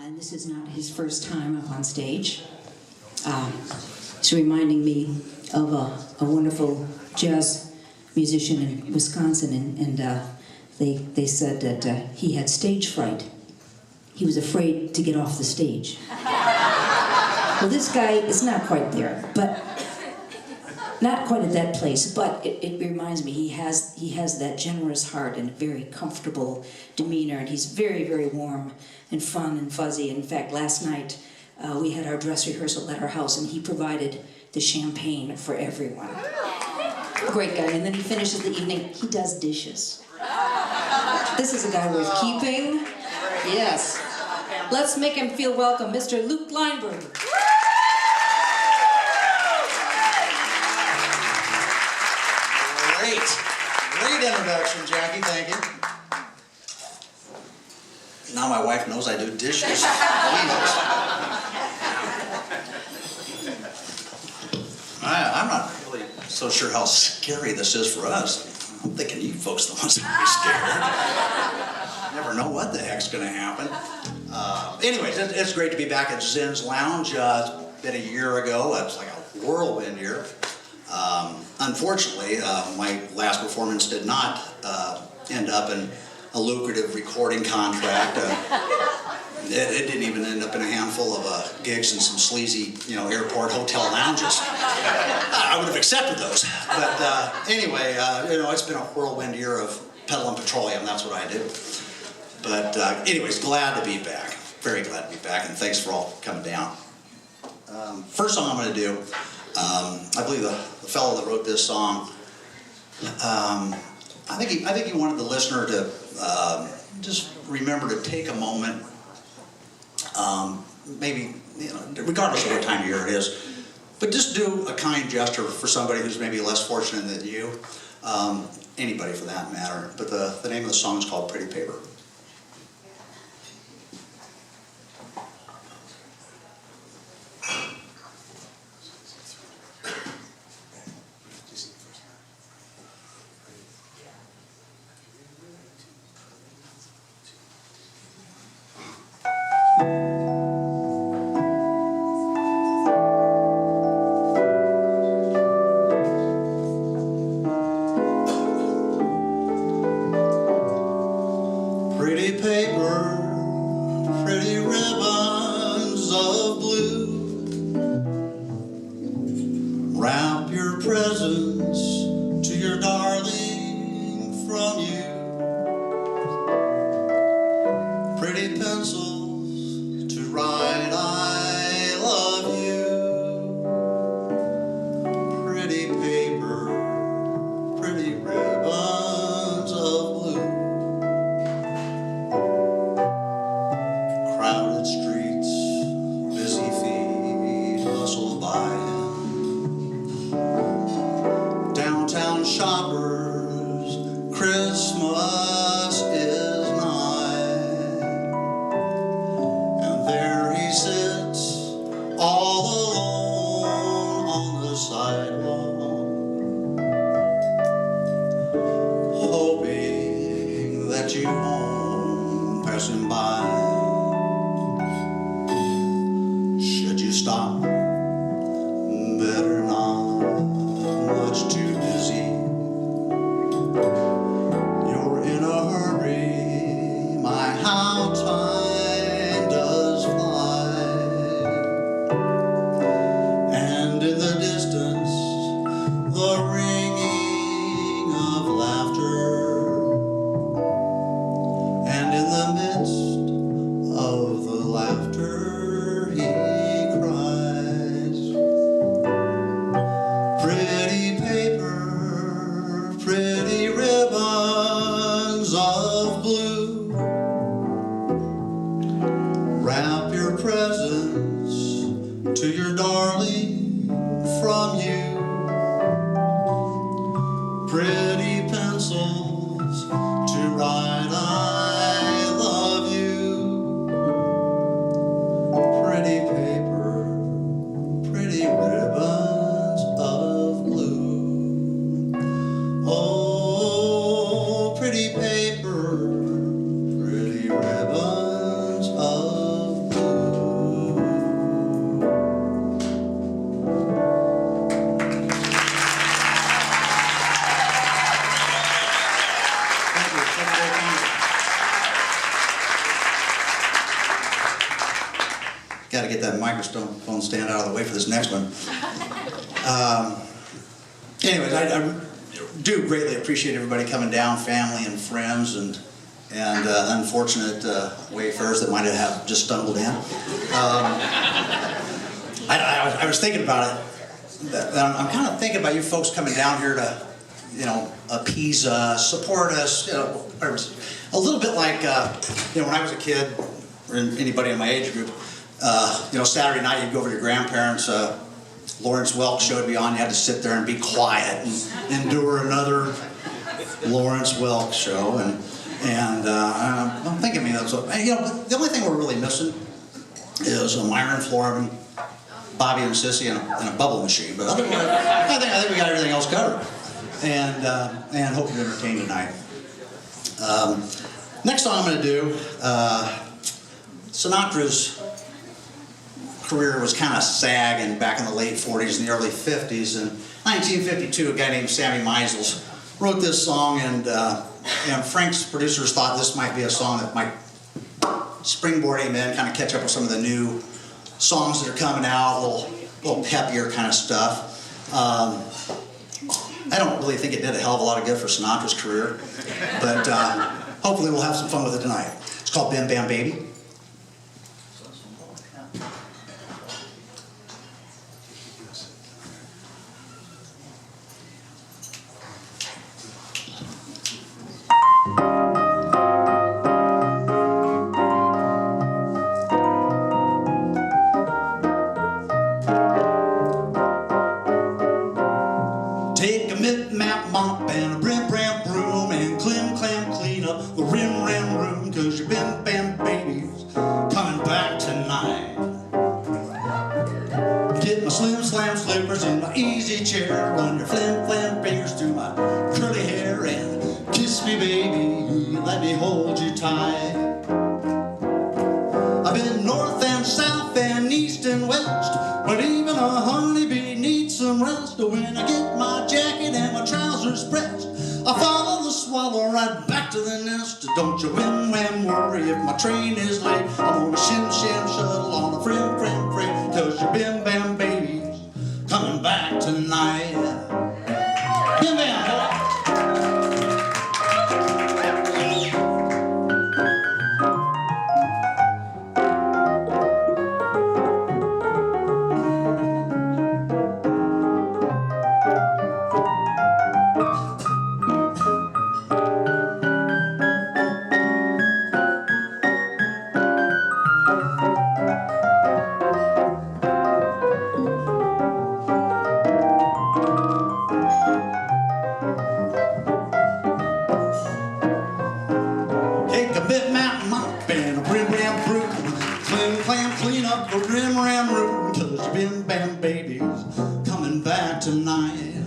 and this is not his first time up on stage. It's reminding me of a wonderful jazz musician in Wisconsin, and they said that he had stage fright. He was afraid to get off the stage. Well, this guy is not quite there, but not quite at that place, but it reminds me he has that generous heart and very comfortable demeanor, and he's very, very warm and fun and fuzzy. In fact, last night we had our dress rehearsal at our house, and he provided the champagne for everyone. Great guy. And then he finishes the evening, he does dishes. This is a guy worth keeping. Yes. Let's make him feel welcome, Mr. Luke Lionberger. Great introduction, Jackie, thank you. Now my wife knows I do dishes. Jesus. I'm not really so sure how scary this is for us. I'm thinking you folks are the ones that are scared. Never know what the heck's going to happen. Anyways, it's great to be back at Zen's Lounge. It's been a year ago. It's like a whirlwind year. Unfortunately, my last performance did not end up in a lucrative recording contract. It didn't even end up in a handful of gigs in some sleazy, airport hotel lounges. I would have accepted those. But anyway, it's been a whirlwind year of peddling petroleum. That's what I do. But anyways, glad to be back. Very glad to be back, and thanks for all coming down. First song I'm going to do, I believe the fellow that wrote this song, I think he wanted the listener to just remember to take a moment, maybe, regardless of what time of year it is, but just do a kind gesture for somebody who's maybe less fortunate than you, anybody for that matter. But the name of the song is called Pretty Paper. Pretty paper, pretty ribbons of blue, wrap your presents to your darling from you. Pretty pencils to write I love you. Pretty paper, pretty ribbons of blue. Crowded streets, busy feet hustle by. Downtown shoppers, Christmas is nigh. And there he sits, all alone on the sidewalk, hoping that you won't pass him by. Should you stop? Better not, much too busy. You're in a hurry, my how time does fly. And in the distance, the ringing of laughter. And in the midst of the laughter, he cries. Pretty paper, pretty ribbons of blue, wrap your presents to your darling from you. Pretty pencils to write I love you. Pretty paper, pretty ribbons of blue. Oh, pretty paper, pretty ribbons of blue. got to get that microphone stand out of the way for this next one. Anyways, I do greatly appreciate everybody coming down, family and friends, and unfortunate wayfarers that might have just stumbled in. I was thinking about it. I'm kind of thinking about you folks coming down here to, appease us, support us. A little bit like, when I was a kid, or anybody in my age group, Saturday night you'd go over to your grandparents. Lawrence Welk show would be on. You had to sit there and be quiet and endure another Lawrence Welk show. And I'm thinking, the only thing we're really missing is Myron Florman, Bobby and Sissy, and a bubble machine. But otherwise, I think we got everything else covered. And hope you're entertained tonight. Next song I'm going to do, Sinatra's career was kind of sagging back in the late 40s and the early 50s. In 1952, a guy named Sammy Meisels wrote this song, and Frank's producers thought this might be a song that might springboard him in, kind of catch up with some of the new songs that are coming out, a little peppier kind of stuff. I don't really think it did a hell of a lot of good for Sinatra's career, but hopefully we'll have some fun with it tonight. It's called Bam Bam Baby. Take a mip-map mop and a brim-bram broom and clim-clam clean up the rim-ram room, 'cause your bim-bam baby's coming back tonight. Get my slim-slam slippers in my easy chair, run your flim-flam fingers through my curly hair and kiss me, baby, let me hold you tight. I've been north and south and east and west, but even a honeybee needs some rest. When I get my jacket and my trousers pressed, I follow the swallow right back to the nest. Don't you whim-wham worry if my train is late. I'm on a shim-sham shuttle on a frim-frim freight, 'cause your bim-bam baby's coming back tonight. Bim-bam, boy. Take a bit-map mop and a brim-bam broom, clim-clam clean up the rim-ram room, 'cause your bim-bam baby's coming back tonight.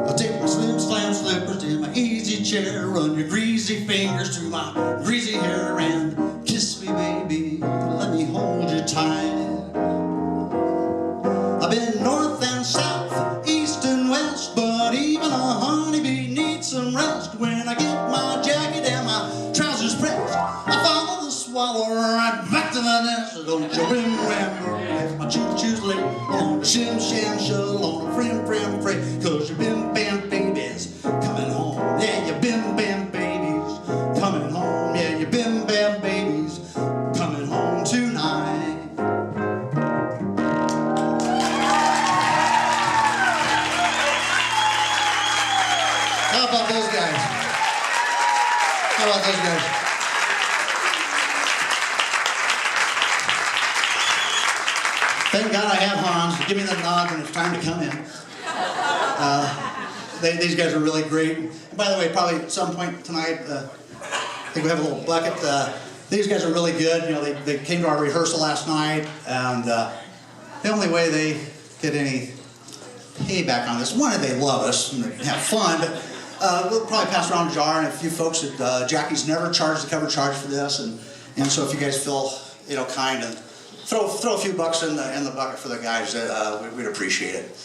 I'll take my slim-slam slippers in my easy chair, run your greasy fingers through my greasy hair and kiss me, baby, let me hold you tight. I've been north and south, east and west, but even a honeybee needs some rest. When I get my jacket and my trousers pressed, I follow the swallow right back to the nest. Don't you whim-wham worry if my choo-choo's late. I'm on a shim-sham shuttle on a frim-frim freight, 'cause your bim-bam baby's coming home. Yeah, your bim-bam baby's coming home. Yeah, your bim-bam baby's coming home tonight. How about those guys? How about those guys? Thank God I have Hans to give me the nod when it's time to come in. These guys are really great. And by the way, probably at some point tonight, I think we have a little bucket. These guys are really good. They came to our rehearsal last night, and the only way they get any payback on this, one, is they love us and they have fun, but we'll probably pass around a jar, and a few folks that Jackie's never charged the cover charge for this, and so if you guys feel kind and throw a few bucks in the bucket for the guys, we'd appreciate it,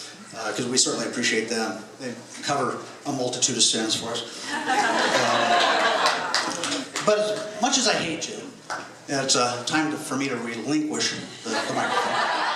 because we certainly appreciate them. They cover a multitude of sins for us. But as much as I hate you, It's time for me to relinquish the microphone.